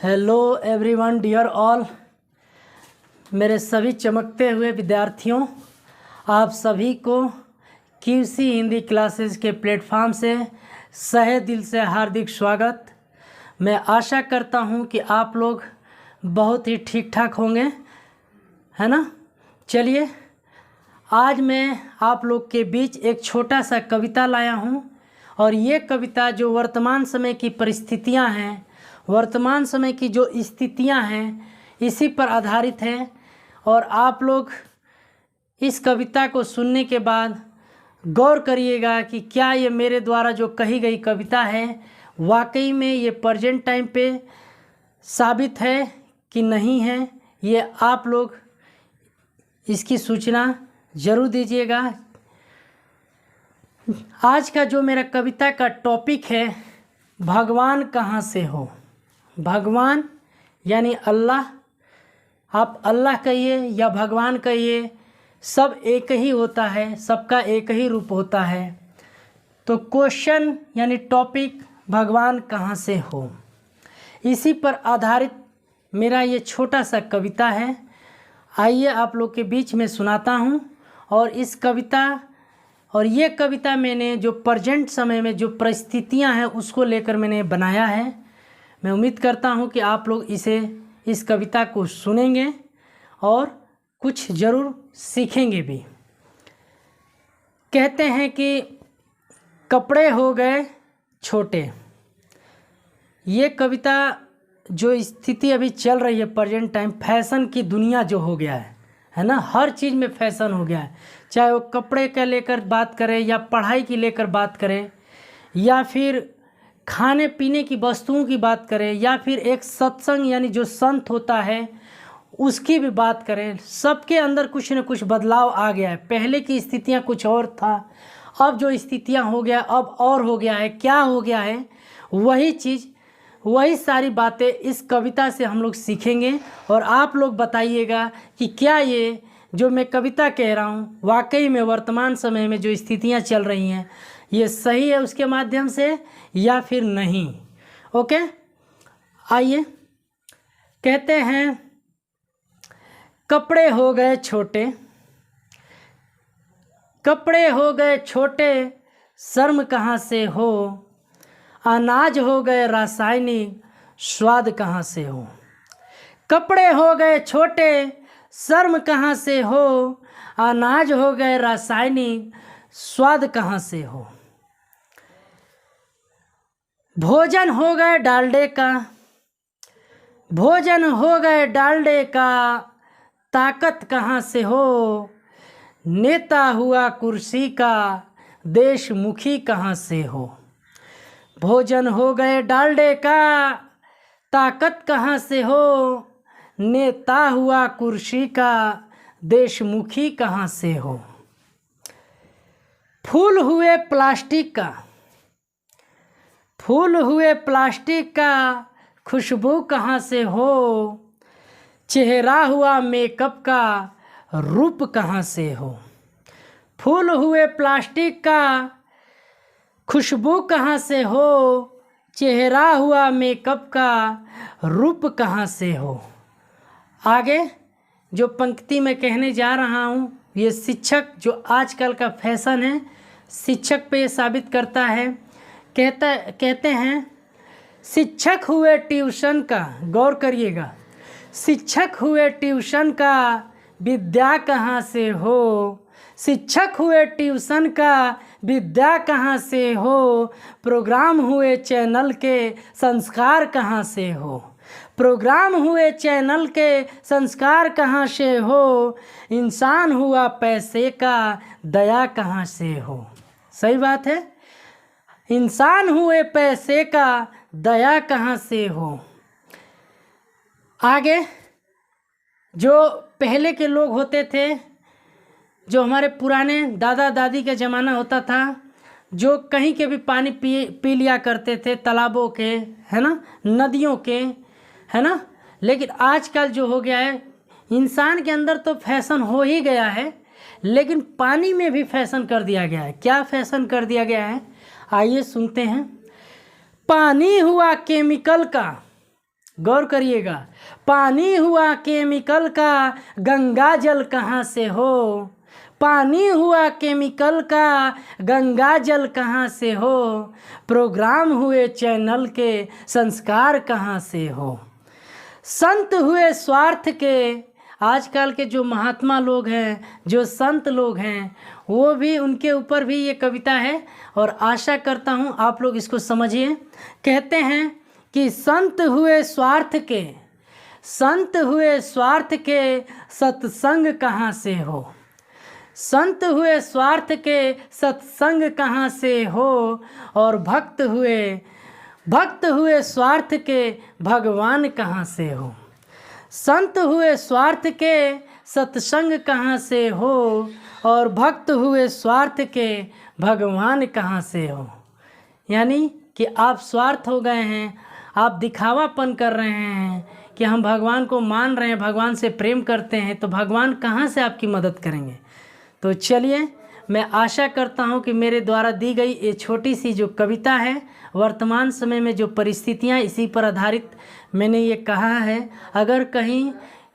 Hello everyone dear all, मेरे सभी चमकते हुए विद्यार्थियों, आप सभी को क्यूसी हिंदी क्लासेस के प्लेटफॉर्म से सहे दिल से हार्दिक स्वागत। मैं आशा करता हूं कि आप लोग बहुत ही ठीक ठाक होंगे, है ना। चलिए, आज मैं आप लोग के बीच एक छोटा सा कविता लाया हूं और ये कविता जो वर्तमान समय की परिस्थितियां हैं, वर्तमान समय की जो स्थितियां हैं, इसी पर आधारित है। और आप लोग इस कविता को सुनने के बाद गौर करिएगा कि क्या ये मेरे द्वारा जो कही गई कविता है वाकई में ये प्रेजेंट टाइम पे साबित है कि नहीं है। ये आप लोग इसकी सूचना ज़रूर दीजिएगा। आज का जो मेरा कविता का टॉपिक है, भगवान कहाँ से हो। भगवान यानी अल्लाह, आप अल्लाह कहिए या भगवान कहिए, सब एक ही होता है, सबका एक ही रूप होता है। तो क्वेश्चन यानी टॉपिक, भगवान कहाँ से हो, इसी पर आधारित मेरा ये छोटा सा कविता है। आइए आप लोग के बीच में सुनाता हूँ। और इस कविता और ये कविता मैंने जो प्रेजेंट समय में जो परिस्थितियाँ हैं उसको लेकर मैंने बनाया है। मैं उम्मीद करता हूँ कि आप लोग इस कविता को सुनेंगे और कुछ ज़रूर सीखेंगे भी। कहते हैं कि कपड़े हो गए छोटे। ये कविता जो स्थिति अभी चल रही है प्रेजेंट टाइम, फैशन की दुनिया जो हो गया है ना, हर चीज़ में फैशन हो गया है। चाहे वो कपड़े का लेकर बात करें या पढ़ाई की लेकर बात करें या फिर खाने पीने की वस्तुओं की बात करें या फिर एक सत्संग यानी जो संत होता है उसकी भी बात करें, सबके अंदर कुछ न कुछ बदलाव आ गया है। पहले की स्थितियां कुछ और था, अब जो स्थितियां हो गया अब और हो गया है। क्या हो गया है, वही चीज़, वही सारी बातें इस कविता से हम लोग सीखेंगे। और आप लोग बताइएगा कि क्या ये जो मैं कविता कह रहा हूँ वाकई में वर्तमान समय में जो स्थितियाँ चल रही हैं ये सही है उसके माध्यम से या फिर नहीं। ओके, आइए। कहते हैं कपड़े हो गए छोटे, कपड़े हो गए छोटे, शर्म कहाँ से हो। अनाज हो गए रासायनिक, स्वाद कहाँ से हो। कपड़े हो गए छोटे, शर्म कहाँ से हो। अनाज हो गए रासायनिक, स्वाद कहाँ से हो। भोजन हो गए डालडे का, भोजन हो गए डालडे का, ताकत कहाँ से हो। नेता हुआ कुर्सी का, देशमुखी कहाँ से हो। भोजन हो गए डालडे का, ताकत कहाँ से हो। नेता हुआ कुर्सी का, देशमुखी कहाँ से हो। फूल हुए प्लास्टिक का, फूल हुए प्लास्टिक का, खुशबू कहाँ से हो। चेहरा हुआ मेकअप का, रूप कहाँ से हो। फूल हुए प्लास्टिक का, खुशबू कहाँ से हो। चेहरा हुआ मेकअप का, रूप कहाँ से हो। आगे जो पंक्ति मैं कहने जा रहा हूँ ये शिक्षक जो आजकल का फैशन है, शिक्षक पे ये साबित करता है। कहते हैं शिक्षक हुए ट्यूशन का, गौर करिएगा, शिक्षक हुए ट्यूशन का, विद्या कहाँ से हो। शिक्षक हुए ट्यूशन का, विद्या कहाँ से हो। प्रोग्राम हुए चैनल के, संस्कार कहाँ से हो। प्रोग्राम हुए चैनल के, संस्कार कहाँ से हो। इंसान हुआ पैसे का, दया कहाँ से हो। सही बात है, इंसान हुए पैसे का, दया कहाँ से हो। आगे जो पहले के लोग होते थे, जो हमारे पुराने दादा दादी का ज़माना होता था, जो कहीं के भी पानी पी लिया करते थे, तालाबों के, है ना, नदियों के, है ना। लेकिन आजकल जो हो गया है, इंसान के अंदर तो फैशन हो ही गया है, लेकिन पानी में भी फैशन कर दिया गया है। क्या फैशन कर दिया गया है, आइए सुनते हैं। पानी हुआ केमिकल का, गौर करिएगा। पानी हुआ केमिकल का, गंगा जल कहाँ से हो। पानी हुआ केमिकल का, गंगा जल कहाँ से हो। प्रोग्राम हुए चैनल के, संस्कार कहाँ से हो। संत हुए स्वार्थ के, आजकल के जो महात्मा लोग हैं, जो संत लोग हैं, वो भी, उनके ऊपर भी ये कविता है और आशा करता हूँ आप लोग इसको समझिए। कहते हैं कि संत हुए स्वार्थ के, संत हुए स्वार्थ के, सत्संग कहाँ से हो। संत हुए स्वार्थ के, सत्संग कहाँ से हो। और भक्त हुए स्वार्थ के, भगवान कहाँ से हो। संत हुए स्वार्थ के, सत्संग कहाँ से हो। और भक्त हुए स्वार्थ के, भगवान कहाँ से हो। यानी कि आप स्वार्थ हो गए हैं, आप दिखावापन कर रहे हैं कि हम भगवान को मान रहे हैं, भगवान से प्रेम करते हैं, तो भगवान कहाँ से आपकी मदद करेंगे। तो चलिए, मैं आशा करता हूँ कि मेरे द्वारा दी गई ये छोटी सी जो कविता है, वर्तमान समय में जो परिस्थितियाँ, इसी पर आधारित मैंने ये कहा है। अगर कहीं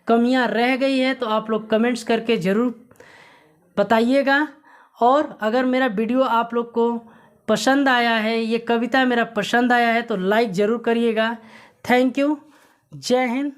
कमियाँ रह गई है तो आप लोग कमेंट्स करके ज़रूर बताइएगा। और अगर मेरा वीडियो आप लोग को पसंद आया है, ये कविता मेरा पसंद आया है, तो लाइक ज़रूर करिएगा। Thank you. जय हिंद।